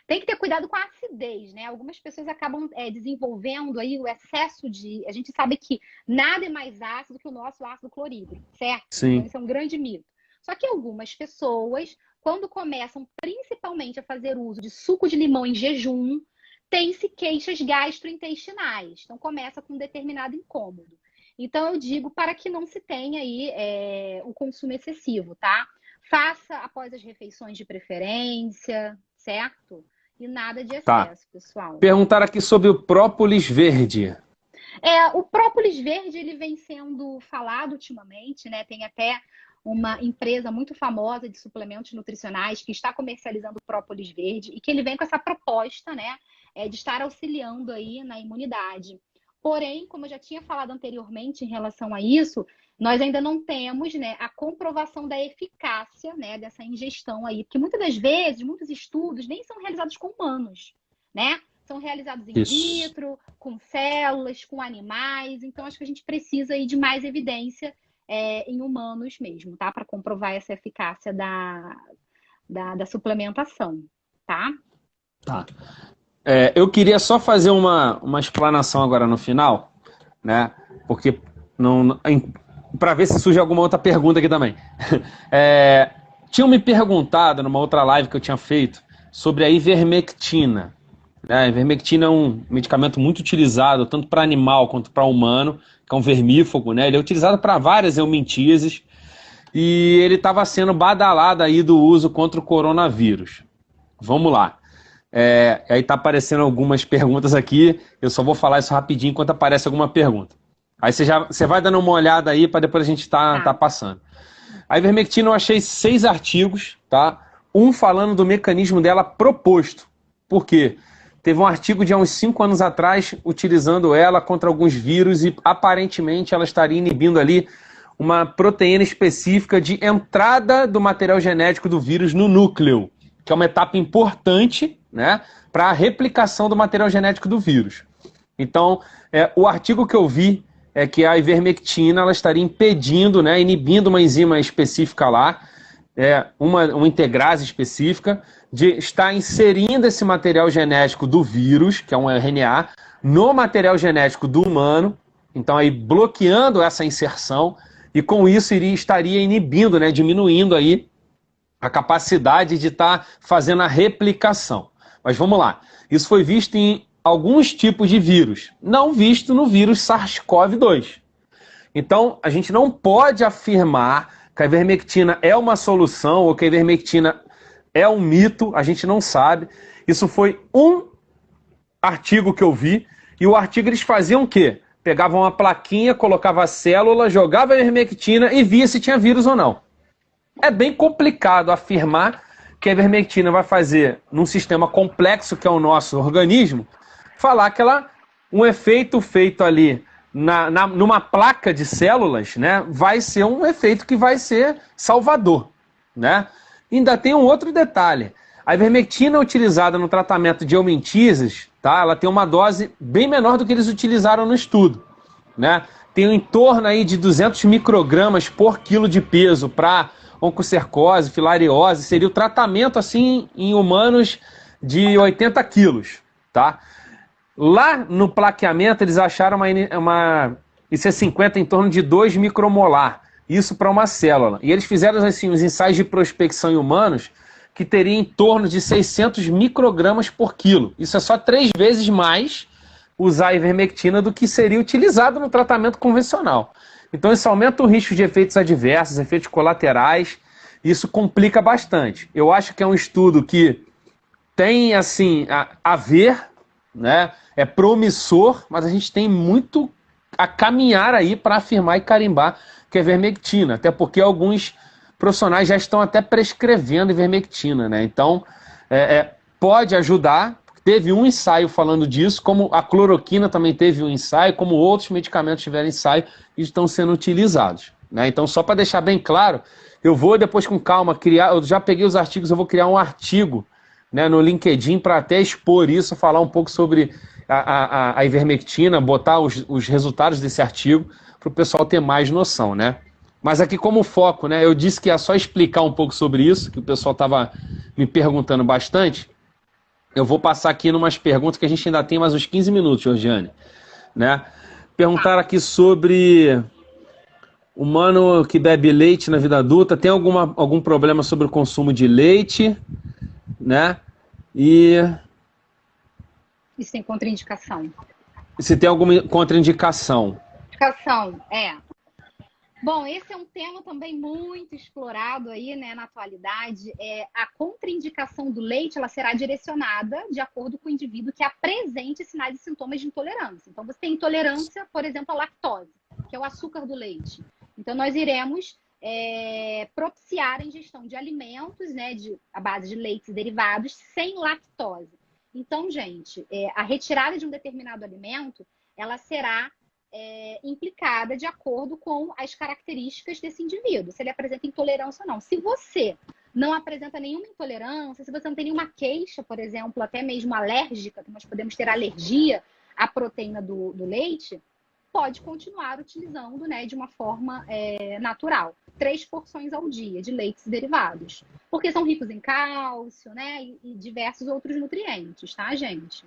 B: Tem que ter cuidado com a acidez, né? Algumas pessoas acabam desenvolvendo aí o excesso de... A gente sabe que nada é mais ácido que o nosso ácido clorídrico, certo?
A: Sim.
B: Então, isso é um grande mito. Só que algumas pessoas, quando começam principalmente a fazer uso de suco de limão em jejum, tem-se queixas gastrointestinais. Então, começa com um determinado incômodo. Então, eu digo para que não se tenha aí o consumo excessivo, tá? Faça após as refeições de preferência, certo? E nada de excesso, pessoal.
A: Perguntaram aqui sobre o própolis verde.
B: O própolis verde, ele vem sendo falado ultimamente, né? Tem até uma empresa muito famosa de suplementos nutricionais que está comercializando o própolis verde e que ele vem com essa proposta, né? De estar auxiliando aí na imunidade. Porém, como eu já tinha falado anteriormente em relação a isso, nós ainda não temos, né, a comprovação da eficácia, né, dessa ingestão aí. Porque muitas das vezes, muitos estudos nem são realizados com humanos, né? São realizados in vitro, com células, com animais. Então, acho que a gente precisa aí de mais evidência em humanos mesmo, tá? Para comprovar essa eficácia da suplementação, tá?
A: Tá. Eu queria só fazer uma explanação agora no final, né? Porque para ver se surge alguma outra pergunta aqui também. Tinham me perguntado numa outra live que eu tinha feito sobre a ivermectina. A ivermectina é um medicamento muito utilizado tanto para animal quanto para humano, que é um vermífugo, né? Ele é utilizado para várias eumintíases e ele estava sendo badalado aí do uso contra o coronavírus. Vamos lá. Aí tá aparecendo algumas perguntas aqui, eu só vou falar isso rapidinho enquanto aparece alguma pergunta. Aí você vai dando uma olhada aí para depois a gente tá passando. A ivermectina eu achei 6 artigos, tá? Um falando do mecanismo dela proposto. Por quê? Teve um artigo de há uns 5 anos atrás utilizando ela contra alguns vírus e aparentemente ela estaria inibindo ali uma proteína específica de entrada do material genético do vírus no núcleo, que é uma etapa importante, né, para a replicação do material genético do vírus. Então, o artigo que eu vi é que a ivermectina ela estaria impedindo, né, inibindo uma enzima específica lá, uma integrase específica, de estar inserindo esse material genético do vírus, que é um RNA, no material genético do humano, então aí bloqueando essa inserção, e com isso estaria inibindo, né, diminuindo aí a capacidade de estar fazendo a replicação. Mas vamos lá, isso foi visto em alguns tipos de vírus, não visto no vírus SARS-CoV-2. Então, a gente não pode afirmar que a ivermectina é uma solução ou que a ivermectina é um mito, a gente não sabe. Isso foi um artigo que eu vi, e o artigo eles faziam o quê? Pegavam uma plaquinha, colocava a célula, jogava a ivermectina e via se tinha vírus ou não. É bem complicado afirmar que a ivermectina vai fazer, num sistema complexo que é o nosso organismo, falar que um efeito feito ali numa placa de células, né, vai ser um efeito que vai ser salvador, né? Ainda tem um outro detalhe. A ivermectina utilizada no tratamento de eumintíases, tá? Ela tem uma dose bem menor do que eles utilizaram no estudo, né? Tem em torno aí de 200 microgramas por quilo de peso para oncocercose, filariose. Seria o tratamento assim em humanos de 80 quilos, tá? Lá no plaqueamento eles acharam uma IC50 em torno de 2 micromolar. Isso para uma célula. E eles fizeram assim, os ensaios de prospecção em humanos que teria em torno de 600 microgramas por quilo. Isso é só 3 vezes mais usar a ivermectina do que seria utilizado no tratamento convencional. Então isso aumenta o risco de efeitos adversos, efeitos colaterais. Isso complica bastante. Eu acho que é um estudo que tem assim a ver, né? É promissor, mas a gente tem muito a caminhar aí para afirmar e carimbar que é ivermectina, até porque alguns profissionais já estão até prescrevendo ivermectina, né? Então, pode ajudar. Teve um ensaio falando disso, como a cloroquina também teve um ensaio, como outros medicamentos tiveram ensaio e estão sendo utilizados, né? Então, só para deixar bem claro, eu vou depois com calma criar, eu já peguei os artigos, eu vou criar um artigo, né, no LinkedIn para até expor isso, falar um pouco sobre a ivermectina, botar os resultados desse artigo para o pessoal ter mais noção, né? Mas aqui como foco, né? Eu disse que é só explicar um pouco sobre isso, que o pessoal estava me perguntando bastante. Eu vou passar aqui numas perguntas que a gente ainda tem mais uns 15 minutos, Georgiane, né? Perguntaram aqui sobre humano que bebe leite na vida adulta, tem algum problema sobre o consumo de leite, né? E
B: Isso tem contraindicação.
A: se tem alguma contraindicação?
B: Indicação, Bom, esse é um tema também muito explorado aí, né, na atualidade. A contraindicação do leite, ela será direcionada de acordo com o indivíduo que apresente sinais e sintomas de intolerância. Então, você tem intolerância, por exemplo, à lactose, que é o açúcar do leite. Então, nós iremos propiciar a ingestão de alimentos, né, à base de leites e derivados sem lactose. Então, gente, a retirada de um determinado alimento, ela será implicada de acordo com as características desse indivíduo, se ele apresenta intolerância ou não. Se você não apresenta nenhuma intolerância, se você não tem nenhuma queixa, por exemplo, até mesmo alérgica, que nós podemos ter alergia à proteína do leite, pode continuar utilizando, né, de uma forma natural. 3 porções ao dia de leites e derivados, porque são ricos em cálcio, né, e diversos outros nutrientes, tá, gente?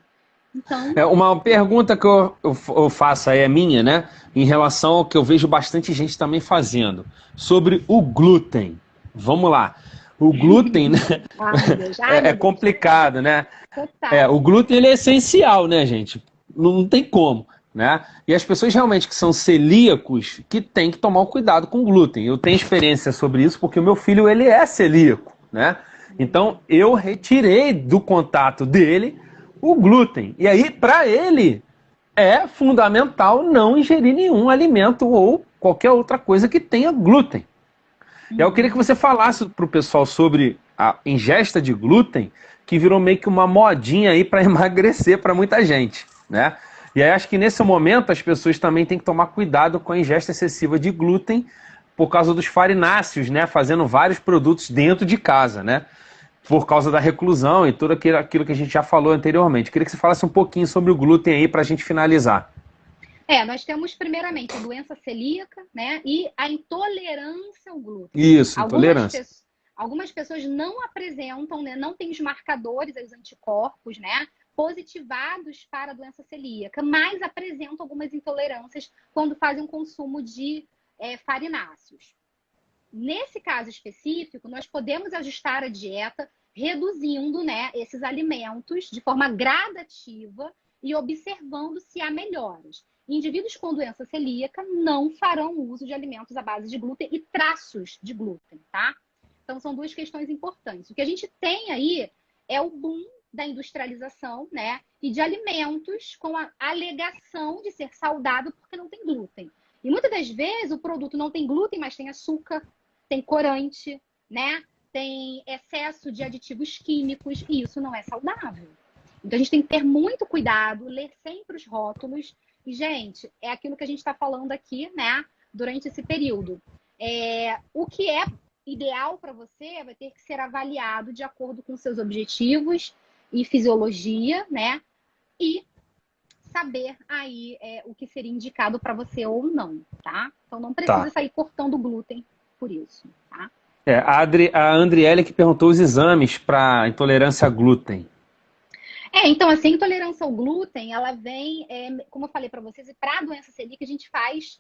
B: Então,
A: Uma pergunta que eu faço aí é minha, né? Em relação ao que eu vejo bastante gente também fazendo. Sobre o glúten. Vamos lá. O glúten, né,
B: ai
A: é
B: meu Deus,
A: complicado, né? O
B: total.
A: glúten ele é essencial, né, gente? Não tem como, né? E as pessoas realmente que são celíacos que têm que tomar um cuidado com o glúten. Eu tenho experiência sobre isso porque o meu filho ele é celíaco, né? Então eu retirei do contato dele o glúten. E aí para ele é fundamental não ingerir nenhum alimento ou qualquer outra coisa que tenha glúten. E aí eu queria que
B: Uhum.
A: você falasse para o pessoal sobre a ingesta de glúten, que virou meio que uma modinha aí para emagrecer para muita gente, né? E aí acho que nesse momento as pessoas também têm que tomar cuidado com a ingesta excessiva de glúten por causa dos farináceos, né? Fazendo vários produtos dentro de casa, né? Por causa da reclusão e tudo aquilo que a gente já falou anteriormente. Queria que você falasse um pouquinho sobre o glúten aí para a gente finalizar.
B: Nós temos primeiramente a doença celíaca, né? E a intolerância ao glúten.
A: Isso,
B: Algumas,
A: intolerância.
B: pe algumas pessoas não apresentam, né? Não têm os marcadores, os anticorpos, né? Positivados para a doença celíaca, mas apresentam algumas intolerâncias quando fazem um consumo de farináceos. Nesse caso específico, nós podemos ajustar a dieta reduzindo, né, esses alimentos de forma gradativa e observando se há melhoras. Indivíduos com doença celíaca não farão uso de alimentos à base de glúten e traços de glúten, tá? Então, são duas questões importantes. O que a gente tem aí é o boom da industrialização, né? E de alimentos com a alegação de ser saudável porque não tem glúten. E muitas das vezes o produto não tem glúten, mas tem açúcar, tem corante, né? Tem excesso de aditivos químicos e isso não é saudável. Então a gente tem que ter muito cuidado, ler sempre os rótulos. E, gente, é aquilo que a gente está falando aqui, né? Durante esse período. O que é ideal para você vai ter que ser avaliado de acordo com seus objetivos e fisiologia, né? E saber aí o que seria indicado para você ou não, tá? Então não precisa
A: Tá.
B: sair cortando glúten por isso, tá?
A: A Andriele que perguntou os exames para intolerância a glúten.
B: Então, assim, a intolerância ao glúten, ela vem, como eu falei para vocês, e para a doença celíaca a gente faz,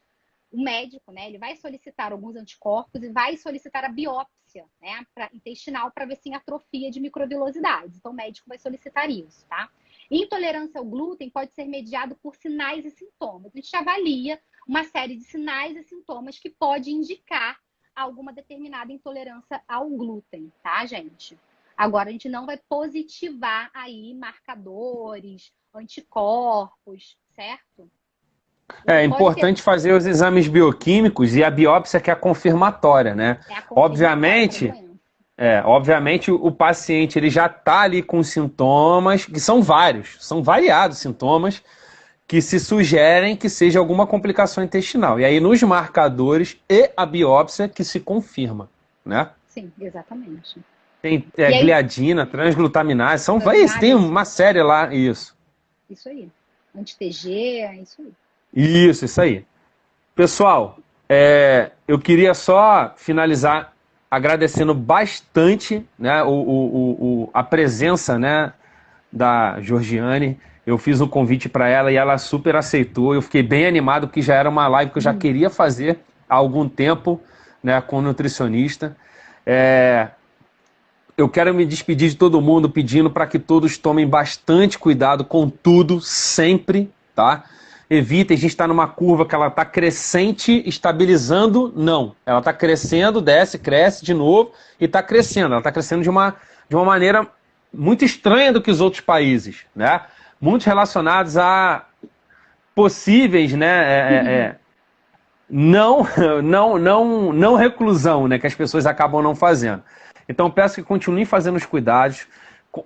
B: o médico, né, ele vai solicitar alguns anticorpos e vai solicitar a biópsia, né, intestinal, para ver se tem atrofia de microvilosidades. Então, o médico vai solicitar isso, tá? Intolerância ao glúten pode ser mediado por sinais e sintomas. A gente avalia uma série de sinais e sintomas que pode indicar alguma determinada intolerância ao glúten, tá, gente? Agora, a gente não vai positivar aí marcadores, anticorpos, certo?
A: É
B: Você pode ter.
A: importante fazer os exames bioquímicos e a biópsia que é a confirmatória, né?
B: É a confirmatória para a
A: Obviamente,
B: doença.
A: obviamente o paciente ele já está ali com sintomas, que são vários, são variados sintomas, que se sugerem que seja alguma complicação intestinal. E aí nos marcadores e a biópsia que se confirma, né?
B: Sim, exatamente.
A: Tem
B: E aí,
A: gliadina, transglutaminase, tem
B: transglutamase,
A: uma série lá, isso.
B: isso aí. Anti-TG, é isso aí.
A: Isso aí. Pessoal, eu queria só finalizar agradecendo bastante, né, a presença, né, da Georgiane. Eu fiz um convite para ela e ela super aceitou. Eu fiquei bem animado porque já era uma live que eu já queria fazer há algum tempo, né, com o nutricionista. Eu quero me despedir de todo mundo pedindo para que todos tomem bastante cuidado com tudo, sempre, tá? Evitem, a gente está numa curva que ela está crescente, estabilizando, não. Ela está crescendo, desce, cresce de novo e está crescendo. Ela está crescendo de uma maneira muito estranha do que os outros países, né? Muito relacionados a possíveis, né? Não reclusão, né? Que as pessoas acabam não fazendo. Então peço que continuem fazendo os cuidados.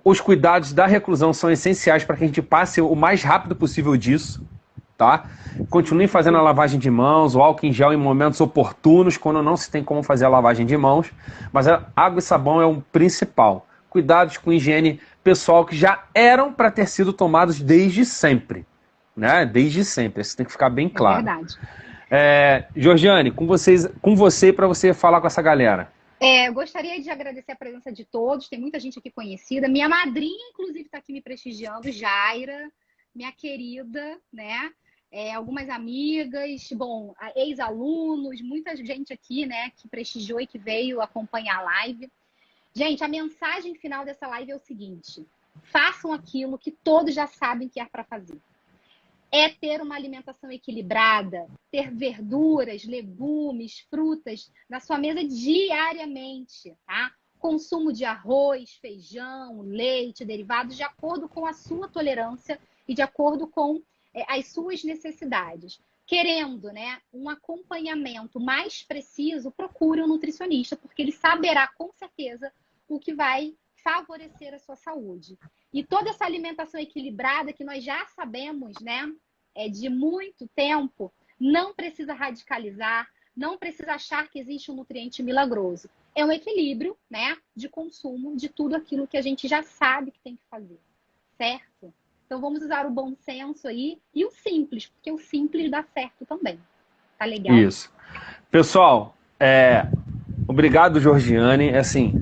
A: Os cuidados da reclusão são essenciais para que a gente passe o mais rápido possível disso, tá? Continue fazendo a lavagem de mãos, o álcool em gel em momentos oportunos, quando não se tem como fazer a lavagem de mãos, mas a água e sabão é o principal. Cuidados com higiene pessoal que já eram para ter sido tomados desde sempre, né? Desde sempre, isso tem que ficar bem claro.
B: É verdade.
A: Georgiane, com você para você falar com essa galera.
B: Eu gostaria de agradecer a presença de todos, tem muita gente aqui conhecida. Minha madrinha, inclusive, está aqui me prestigiando, Jaira. minha querida, né? Algumas amigas, bom, ex-alunos, muita gente aqui, né, que prestigiou e que veio acompanhar a live. Gente, a mensagem final dessa live é o seguinte: façam aquilo que todos já sabem que é para fazer. É ter uma alimentação equilibrada, ter verduras, legumes, frutas na sua mesa diariamente, tá? Consumo de arroz, feijão, leite, derivados, de acordo com a sua tolerância e de acordo com as suas necessidades. Querendo, né, um acompanhamento mais preciso, procure um nutricionista, porque ele saberá com certeza o que vai favorecer a sua saúde. E toda essa alimentação equilibrada que nós já sabemos, né, de muito tempo, não precisa radicalizar, não precisa achar que existe um nutriente milagroso. É um equilíbrio, né, de consumo de tudo aquilo que a gente já sabe que tem que fazer, certo? Então vamos usar o bom senso aí e o simples, porque o simples dá certo também. Tá legal?
A: Isso. Pessoal, obrigado, Georgiane. Assim,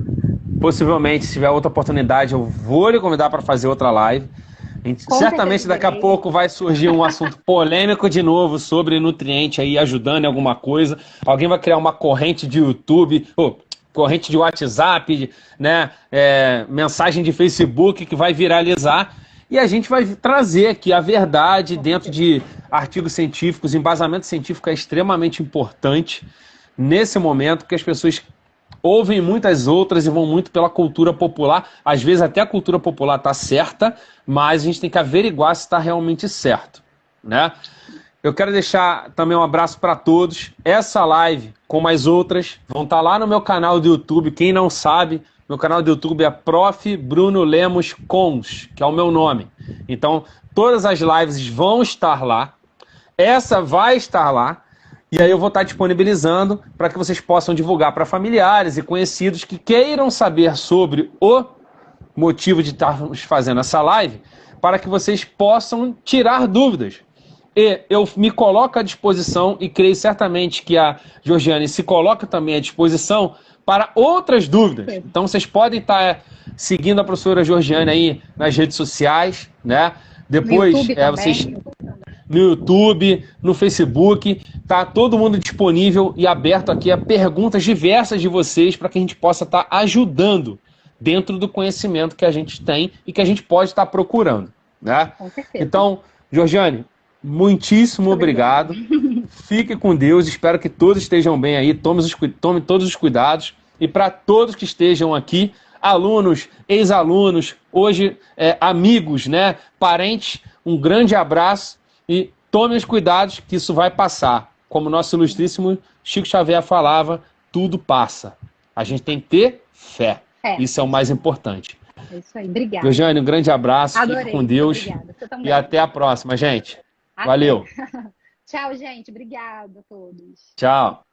A: possivelmente, se tiver outra oportunidade, eu vou lhe convidar para fazer outra live. Certamente daqui a pouco vai surgir um assunto polêmico de novo sobre nutriente aí, ajudando em alguma coisa. Alguém vai criar uma corrente de YouTube, corrente de WhatsApp, né? Mensagem de Facebook que vai viralizar. E a gente vai trazer aqui a verdade dentro de artigos científicos. Embasamento científico é extremamente importante nesse momento, porque as pessoas ouvem muitas outras e vão muito pela cultura popular. Às vezes até a cultura popular está certa, mas a gente tem que averiguar se está realmente certo, né? Eu quero deixar também um abraço para todos. Essa live, como as outras, vão estar lá no meu canal do YouTube. Quem não sabe, meu canal do YouTube é Prof. Bruno Lemos Cons, que é o meu nome. Então, todas as lives vão estar lá. Essa vai estar lá. E aí eu vou estar disponibilizando para que vocês possam divulgar para familiares e conhecidos que queiram saber sobre o motivo de estarmos fazendo essa live, para que vocês possam tirar dúvidas. E eu me coloco à disposição, e creio certamente que a Georgiane se coloca também à disposição para outras dúvidas. Então vocês podem estar seguindo a professora Georgiane aí nas redes sociais, né? Depois vocês no YouTube, no Facebook, tá todo mundo disponível e aberto aqui a perguntas diversas de vocês para que a gente possa estar ajudando dentro do conhecimento que a gente tem e que a gente pode estar procurando, né?
B: Com certeza.
A: Então, Georgiane, muitíssimo obrigado. Fique com Deus, espero que todos estejam bem aí, tome todos os cuidados. E para todos que estejam aqui, alunos, ex-alunos, hoje amigos, né, parentes, um grande abraço e tome os cuidados que isso vai passar. Como nosso ilustríssimo Chico Xavier falava, tudo passa. A gente tem que ter fé. Isso é o mais importante.
B: É isso aí, obrigada.
A: Georgiane, um grande abraço,
B: adorei,
A: fique com Deus e até a próxima, gente. Valeu.
B: Tchau, gente. Obrigada a todos.
A: Tchau.